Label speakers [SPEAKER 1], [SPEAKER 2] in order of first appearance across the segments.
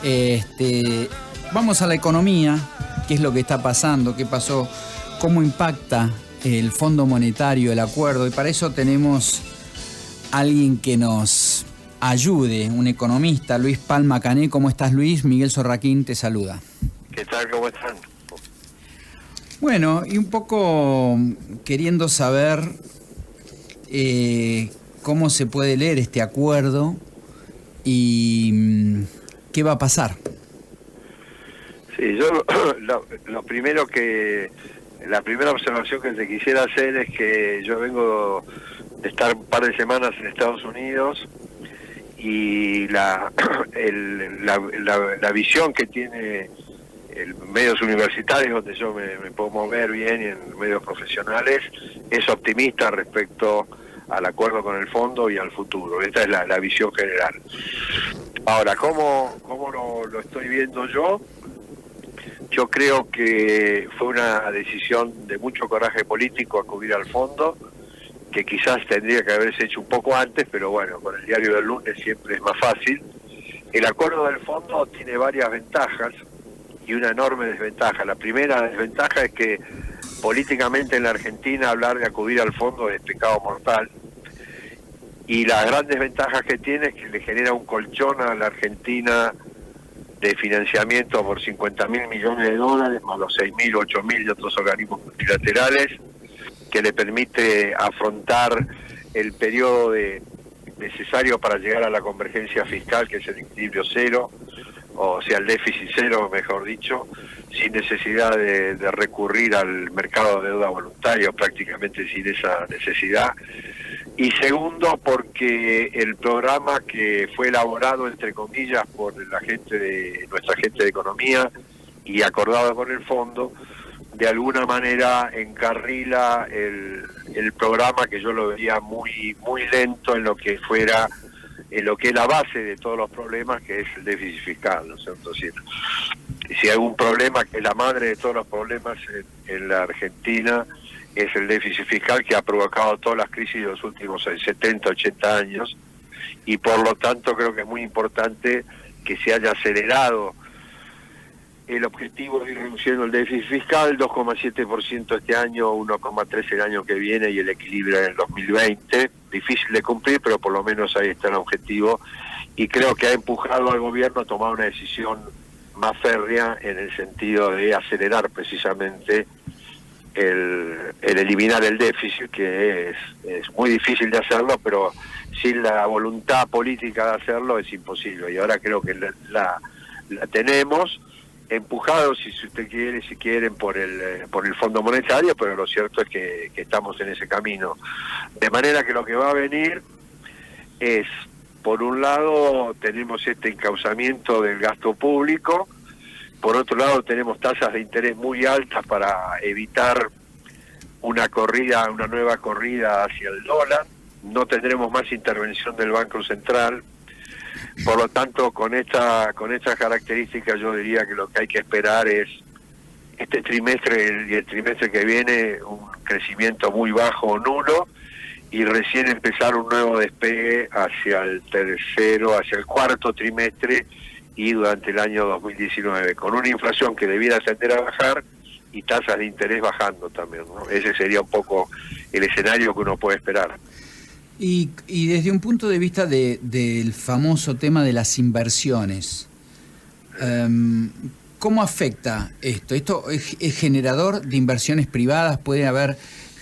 [SPEAKER 1] Este, Vamos a la economía, qué es lo que está pasando, qué pasó, cómo impacta el Fondo Monetario, el acuerdo, y para eso tenemos a alguien que nos ayude, un economista, Luis Palma Cané. ¿Cómo estás, Luis? Miguel Sorraquín te saluda.
[SPEAKER 2] ¿Qué tal? ¿Cómo están?
[SPEAKER 1] Bueno, y un poco queriendo saber cómo se puede leer este acuerdo y qué va a pasar.
[SPEAKER 2] Sí, yo lo primero la primera observación que te quisiera hacer es que yo vengo de estar un par de semanas en Estados Unidos y la visión que tiene medios universitarios, donde yo me puedo mover bien, y en medios profesionales, es optimista respecto al acuerdo con el fondo y al futuro. Esta es la visión general. Ahora, ¿cómo lo estoy viendo yo? Yo creo que fue una decisión de mucho coraje político acudir al fondo, que quizás tendría que haberse hecho un poco antes, pero bueno, con el diario del lunes siempre es más fácil. El acuerdo del fondo tiene varias ventajas y una enorme desventaja. La primera desventaja es que políticamente en la Argentina hablar de acudir al fondo es pecado mortal, y las grandes ventajas que tiene es que le genera un colchón a la Argentina de financiamiento por 50.000 millones de dólares, más los 6.000, 8.000 de otros organismos multilaterales, que le permite afrontar el periodo necesario para llegar a la convergencia fiscal, que es el equilibrio cero, o sea, el déficit cero, mejor dicho, sin necesidad de recurrir al mercado de deuda voluntario, prácticamente sin esa necesidad. Y segundo, porque el programa que fue elaborado, entre comillas, por nuestra gente de economía y acordado con el fondo, de alguna manera encarrila el programa, que yo lo veía muy lento en lo que es la base de todos los problemas, que es el déficit fiscal, ¿no es cierto? Si hay un problema que es la madre de todos los problemas en la Argentina, es el déficit fiscal, que ha provocado todas las crisis de los últimos 70, 80 años, y por lo tanto creo que es muy importante que se haya acelerado el objetivo de ir reduciendo el déficit fiscal, 2,7% este año, 1,3% el año que viene, y el equilibrio en el 2020. Difícil de cumplir, pero por lo menos ahí está el objetivo, y creo que ha empujado al gobierno a tomar una decisión más férrea en el sentido de acelerar precisamente el eliminar el déficit, que es muy difícil de hacerlo, pero sin la voluntad política de hacerlo es imposible, y ahora creo que la tenemos, empujados, si quieren, por el Fondo Monetario, pero lo cierto es que estamos en ese camino. De manera que lo que va a venir es, por un lado, tenemos este encauzamiento del gasto público. Por otro lado, tenemos tasas de interés muy altas para evitar una nueva corrida hacia el dólar. No tendremos más intervención del Banco Central. Por lo tanto, con estas características, yo diría que lo que hay que esperar es este trimestre y el trimestre que viene un crecimiento muy bajo o nulo, y recién empezar un nuevo despegue hacia el cuarto trimestre y durante el año 2019, con una inflación que debiera tender a bajar y tasas de interés bajando también, ¿no? Ese sería un poco el escenario que uno puede esperar.
[SPEAKER 1] Y desde un punto de vista del famoso tema de las inversiones, ¿cómo afecta esto? ¿Esto es generador de inversiones privadas? ¿Puede haber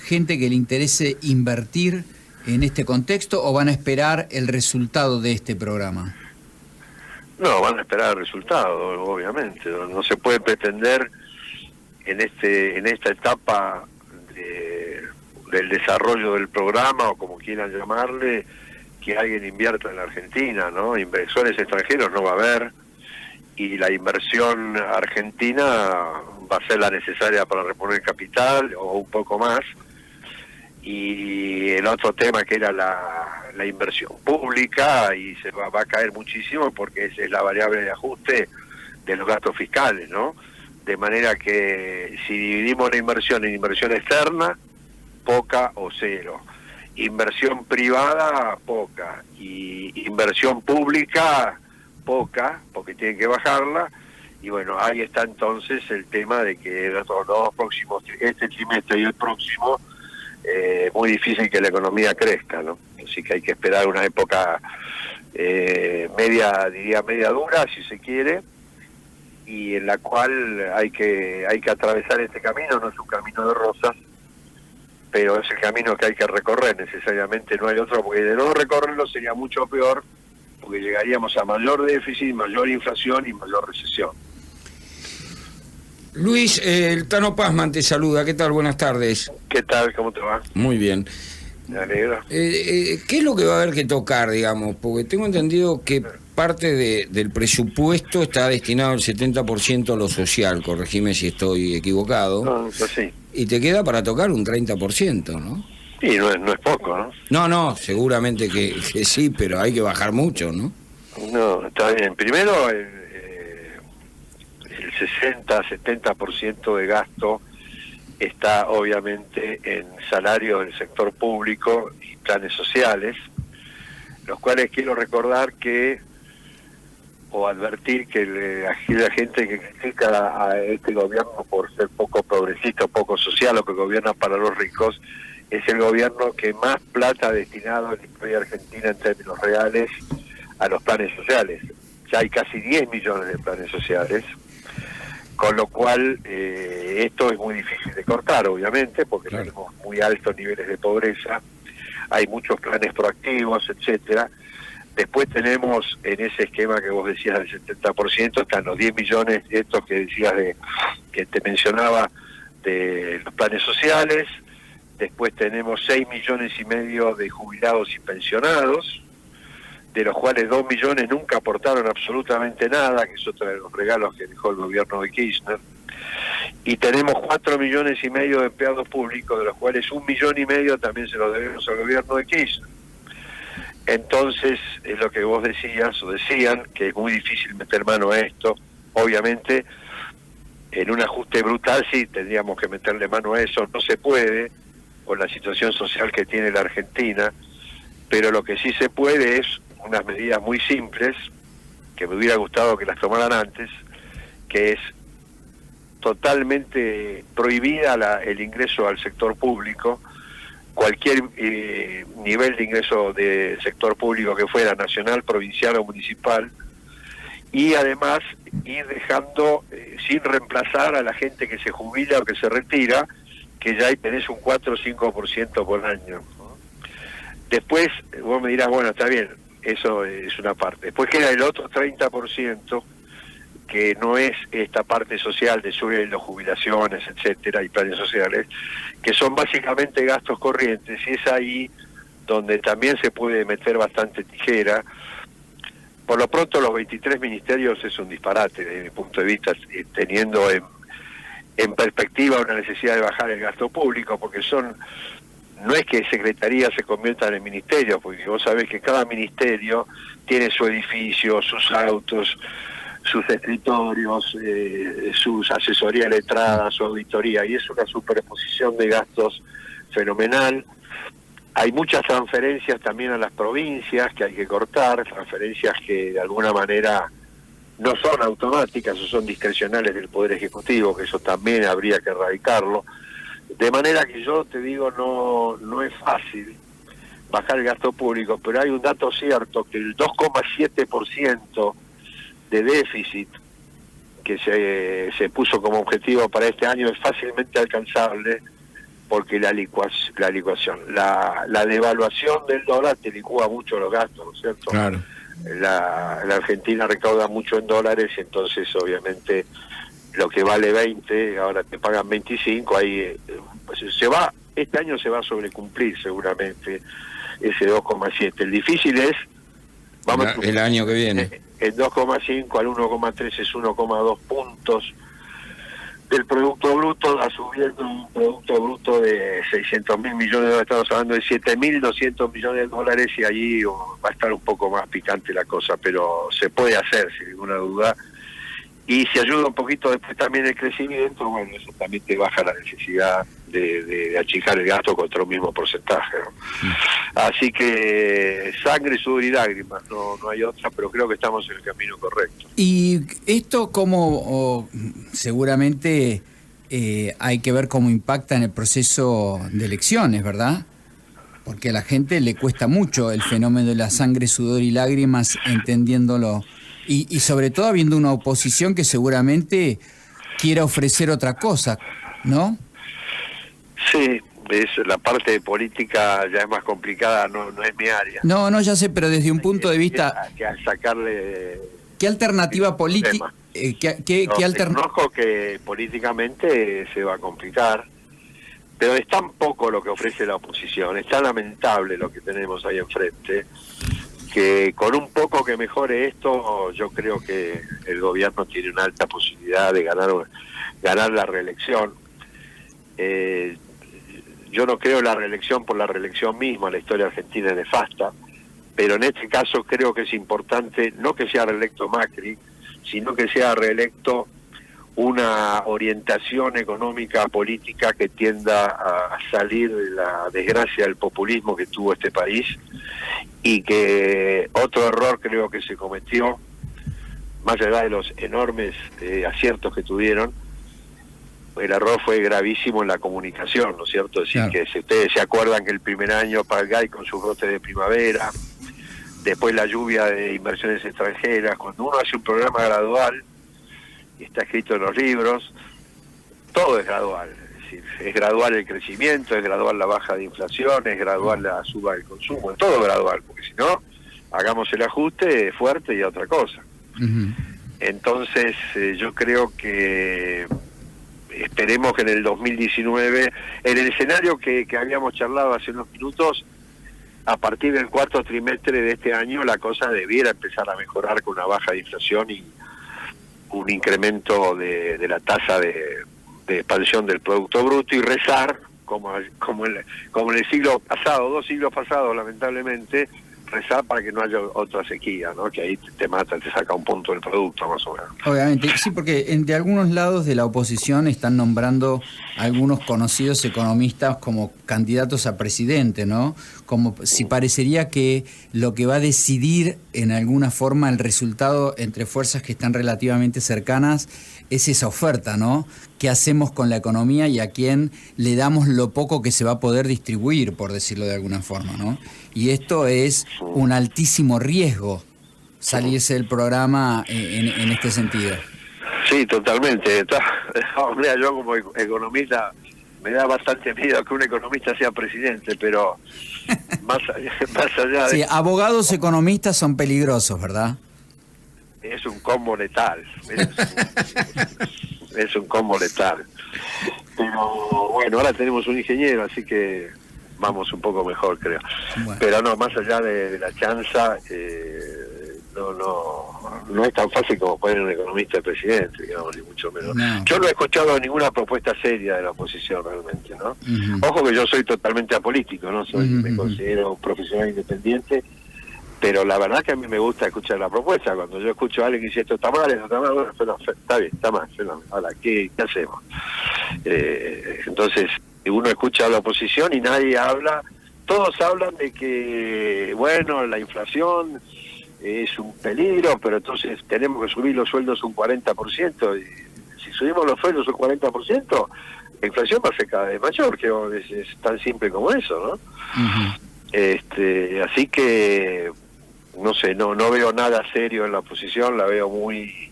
[SPEAKER 1] gente que le interese invertir en este contexto, o van a esperar el resultado de este programa?
[SPEAKER 2] No, van a esperar el resultado, obviamente. No se puede pretender en esta etapa del desarrollo del programa, o como quieran llamarle, que alguien invierta en la Argentina, ¿no? Inversores extranjeros no va a haber, y la inversión argentina va a ser la necesaria para reponer capital o un poco más. Y el otro tema, que era la inversión pública, y se va a caer muchísimo, porque esa es la variable de ajuste de los gastos fiscales, ¿no? De manera que si dividimos la inversión en inversión externa, poca o cero, inversión privada, poca, y inversión pública, poca, porque tienen que bajarla, y bueno, ahí está entonces el tema de que los dos próximos, este trimestre y el próximo, muy difícil que la economía crezca, ¿no? Así que hay que esperar una época media dura, si se quiere, y en la cual hay que atravesar este camino. No es un camino de rosas, pero es el camino que hay que recorrer, necesariamente no hay otro, porque de no recorrerlo sería mucho peor, porque llegaríamos a mayor déficit, mayor inflación y mayor recesión.
[SPEAKER 3] Luis, el Tano Pazman te saluda. ¿Qué tal? Buenas tardes.
[SPEAKER 2] ¿Qué tal? ¿Cómo te va?
[SPEAKER 3] Muy bien.
[SPEAKER 2] Me alegro.
[SPEAKER 3] ¿Qué es lo que va a haber que tocar, digamos? Porque tengo entendido que parte del presupuesto está destinado al 70% a lo social, corregime si estoy equivocado.
[SPEAKER 2] No, eso sí.
[SPEAKER 3] Y te queda para tocar un 30%, ¿no?
[SPEAKER 2] Sí, no es poco, ¿no?
[SPEAKER 3] No, seguramente que sí, pero hay que bajar mucho, ¿no?
[SPEAKER 2] No, está bien. Primero, el 60-70% de gasto está obviamente en salarios del sector público y planes sociales, los cuales quiero recordar o advertir que la gente que critica a este gobierno por ser poco progresista, poco social, o que gobierna para los ricos, es el gobierno que más plata ha destinado en la historia argentina en términos reales a los planes sociales. Ya hay casi 10 millones de planes sociales, con lo cual esto es muy difícil de cortar, obviamente, porque claro, tenemos muy altos niveles de pobreza, hay muchos planes proactivos, etcétera. Después tenemos, en ese esquema que vos decías del 70%, están los 10 millones estos que decías que te mencionaba de los planes sociales. Después tenemos 6,5 millones de jubilados y pensionados, de los cuales 2 millones nunca aportaron absolutamente nada, que es otro de los regalos que dejó el gobierno de Kirchner. Y tenemos 4,5 millones de empleados públicos, de los cuales 1,5 millones también se los debemos al gobierno de Kirchner. Entonces, es lo que vos decías, o decían, que es muy difícil meter mano a esto. Obviamente, en un ajuste brutal sí tendríamos que meterle mano a eso, no se puede, por la situación social que tiene la Argentina, pero lo que sí se puede es unas medidas muy simples, que me hubiera gustado que las tomaran antes, que es totalmente prohibida el ingreso al sector público, cualquier nivel de ingreso de sector público que fuera, nacional, provincial o municipal, y además ir dejando sin reemplazar a la gente que se jubila o que se retira, que ya ahí tenés un 4 o 5% por año. Después vos me dirás, bueno, está bien, eso es una parte. Después queda el otro 30%, que no es esta parte social de sueldos, jubilaciones, etcétera, y planes sociales, que son básicamente gastos corrientes, y es ahí donde también se puede meter bastante tijera. Por lo pronto los 23 ministerios es un disparate desde mi punto de vista, teniendo en perspectiva una necesidad de bajar el gasto público, porque no es que secretarías se conviertan en ministerios, porque vos sabés que cada ministerio tiene su edificio, sus autos, sus escritorios, sus asesorías letradas, su auditoría, y es una superposición de gastos fenomenal. Hay muchas transferencias también a las provincias que hay que cortar, transferencias que de alguna manera no son automáticas o son discrecionales del Poder Ejecutivo, que eso también habría que erradicarlo. De manera que yo te digo, no es fácil bajar el gasto público, pero hay un dato cierto, que el 2,7% de déficit que se puso como objetivo para este año es fácilmente alcanzable, porque la devaluación del dólar te licúa mucho los gastos, ¿no es cierto?
[SPEAKER 3] Claro.
[SPEAKER 2] La Argentina recauda mucho en dólares, entonces obviamente lo que vale 20, ahora te pagan 25, ahí este año se va a sobrecumplir seguramente ese 2,7. El difícil es
[SPEAKER 3] el año que viene.
[SPEAKER 2] El 2,5 al 1,3 es 1,2 puntos del Producto Bruto, a subiendo un Producto Bruto de 600.000 millones de dólares, estamos hablando de 7.200 millones de dólares, y allí va a estar un poco más picante la cosa, pero se puede hacer sin ninguna duda. Y si ayuda un poquito después también el crecimiento, bueno, eso también te baja la necesidad de achicar el gasto contra un mismo porcentaje, ¿no? Así que sangre, sudor y lágrimas, no hay otra, pero creo que estamos en el camino correcto.
[SPEAKER 1] Y esto como seguramente hay que ver cómo impacta en el proceso de elecciones, ¿verdad? Porque a la gente le cuesta mucho el fenómeno de la sangre, sudor y lágrimas, entendiéndolo. Y sobre todo habiendo una oposición que seguramente quiera ofrecer otra cosa, ¿no?
[SPEAKER 2] Sí, la parte de política ya es más complicada, no es mi área.
[SPEAKER 1] No, ya sé, pero desde un punto de vista...
[SPEAKER 2] Que sacarle...
[SPEAKER 1] ¿Qué alternativa política?
[SPEAKER 2] Conozco que políticamente se va a complicar, pero es tan poco lo que ofrece la oposición, es tan lamentable lo que tenemos ahí enfrente, que con un poco que mejore esto, yo creo que el gobierno tiene una alta posibilidad de ganar la reelección. Yo no creo en la reelección por la reelección misma, la historia argentina es nefasta, pero en este caso creo que es importante no que sea reelecto Macri, sino que sea reelecto una orientación económica, política que tienda a salir de la desgracia del populismo que tuvo este país, y que otro error creo que se cometió, más allá de los enormes aciertos que tuvieron, el error fue gravísimo en la comunicación, ¿no es cierto? Es decir, claro, que si ustedes se acuerdan que el primer año Palgay con sus brotes de primavera, después la lluvia de inversiones extranjeras, cuando uno hace un programa gradual, y está escrito en los libros, todo es gradual, es decir, es gradual el crecimiento, es gradual la baja de inflación, es gradual la suba del consumo, es todo gradual, porque si no, hagamos el ajuste fuerte y a otra cosa. Entonces, yo creo que esperemos que en el 2019, en el escenario que habíamos charlado hace unos minutos, a partir del cuarto trimestre de este año la cosa debiera empezar a mejorar con una baja de inflación y un incremento de la tasa de expansión del Producto Bruto, y rezar, como en el siglo pasado, 2 siglos pasados lamentablemente, rezar para que no haya otra sequía, ¿no? Que ahí te mata, te saca un punto del producto más o menos.
[SPEAKER 1] Obviamente, sí, porque de algunos lados de la oposición están nombrando algunos conocidos economistas como candidatos a presidente, ¿no? Como si parecería que lo que va a decidir en alguna forma el resultado entre fuerzas que están relativamente cercanas es esa oferta, ¿no? ¿Qué hacemos con la economía y a quién le damos lo poco que se va a poder distribuir, por decirlo de alguna forma, ¿no? Y esto es un altísimo riesgo, salirse del programa en este sentido.
[SPEAKER 2] Sí, totalmente. Mira, yo como economista me da bastante miedo que un economista sea presidente, pero más allá de...
[SPEAKER 1] Sí, abogados economistas son peligrosos, ¿verdad?
[SPEAKER 2] Es un combo letal. Es un combo letal. Pero bueno, ahora tenemos un ingeniero, así que vamos un poco mejor, creo. Bueno. Pero no, más allá de la chanza, no es tan fácil como poner un economista de presidente, digamos, ni mucho menos. No. Yo no he escuchado ninguna propuesta seria de la oposición realmente, ¿no? Ojo que yo soy totalmente apolítico, ¿no? Me considero un profesional independiente, pero la verdad que a mí me gusta escuchar la propuesta. Cuando yo escucho a alguien que dice esto está mal, bueno, está bien, está mal, ahora, ¿qué hacemos? Entonces, uno escucha a la oposición y nadie habla, todos hablan de que, bueno, la inflación es un peligro, pero entonces tenemos que subir los sueldos un 40%, y si subimos los sueldos un 40%, la inflación va a ser cada vez mayor, que es tan simple como eso, ¿no? Así que no sé, no veo nada serio en la oposición, la veo muy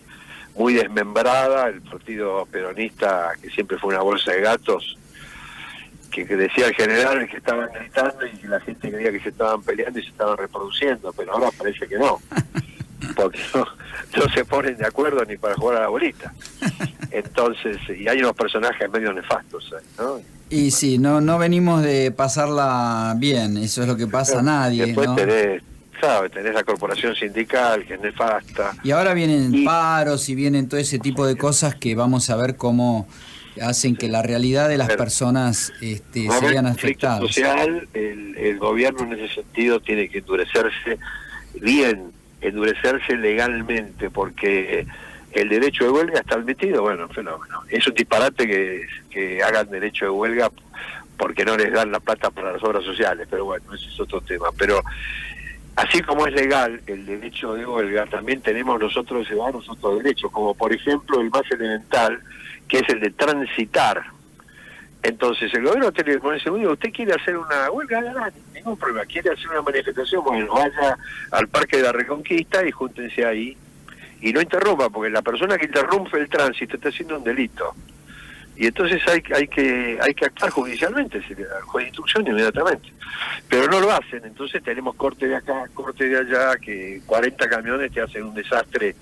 [SPEAKER 2] desmembrada. El partido peronista, que siempre fue una bolsa de gatos, que decía el general que estaban gritando y que la gente creía que se estaban peleando y se estaban reproduciendo, pero ahora parece que no, porque no se ponen de acuerdo ni para jugar a la bolita. Entonces, y hay unos personajes medio nefastos, ¿no?
[SPEAKER 1] Y sí, no venimos de pasarla bien, eso es lo que pasa a nadie.
[SPEAKER 2] Después,
[SPEAKER 1] ¿no?
[SPEAKER 2] Tenés la corporación sindical, que es nefasta.
[SPEAKER 1] Y ahora vienen paros y vienen todo ese tipo de cosas que vamos a ver cómo hacen que la realidad de las personas se vean afectadas.
[SPEAKER 2] Social, el gobierno en ese sentido tiene que endurecerse legalmente, porque el derecho de huelga está admitido, bueno, fenómeno. Es un disparate que hagan derecho de huelga porque no les dan la plata para las obras sociales, pero bueno, ese es otro tema. Pero así como es legal el derecho de huelga, también tenemos nosotros otros derechos, como por ejemplo el más elemental, que es el de transitar. Entonces el gobierno tiene que ponerse, usted quiere hacer una huelga, no, ningún problema, quiere hacer una manifestación, bueno, vaya al Parque de la Reconquista y júntense ahí, y no interrumpa, porque la persona que interrumpe el tránsito está haciendo un delito. Y entonces hay que actuar judicialmente, juez de instrucción inmediatamente. Pero no lo hacen, entonces tenemos corte de acá, corte de allá, que 40 camiones te hacen un desastre,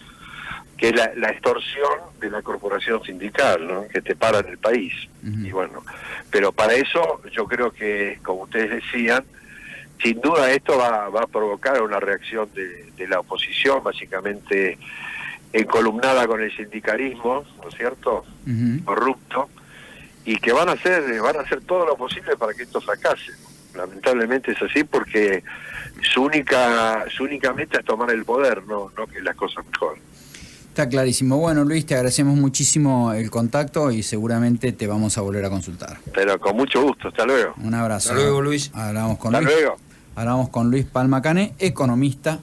[SPEAKER 2] que es la extorsión de la corporación sindical, ¿no? Que te para en el país. Y bueno, pero para eso yo creo que, como ustedes decían, sin duda esto va a provocar una reacción de la oposición, básicamente encolumnada con el sindicalismo, ¿no es cierto?, corrupto, y que van a hacer todo lo posible para que esto fracase. Lamentablemente es así, porque su única meta es tomar el poder, no que las cosas mejoren.
[SPEAKER 1] Está clarísimo. Bueno, Luis, te agradecemos muchísimo el contacto y seguramente te vamos a volver a consultar.
[SPEAKER 2] Pero con mucho gusto, hasta luego.
[SPEAKER 1] Un abrazo.
[SPEAKER 3] Hasta luego, Luis.
[SPEAKER 1] Hablamos con
[SPEAKER 2] Hasta
[SPEAKER 1] Luis.
[SPEAKER 2] luego.
[SPEAKER 1] Hablamos con Luis Palma Cané, economista,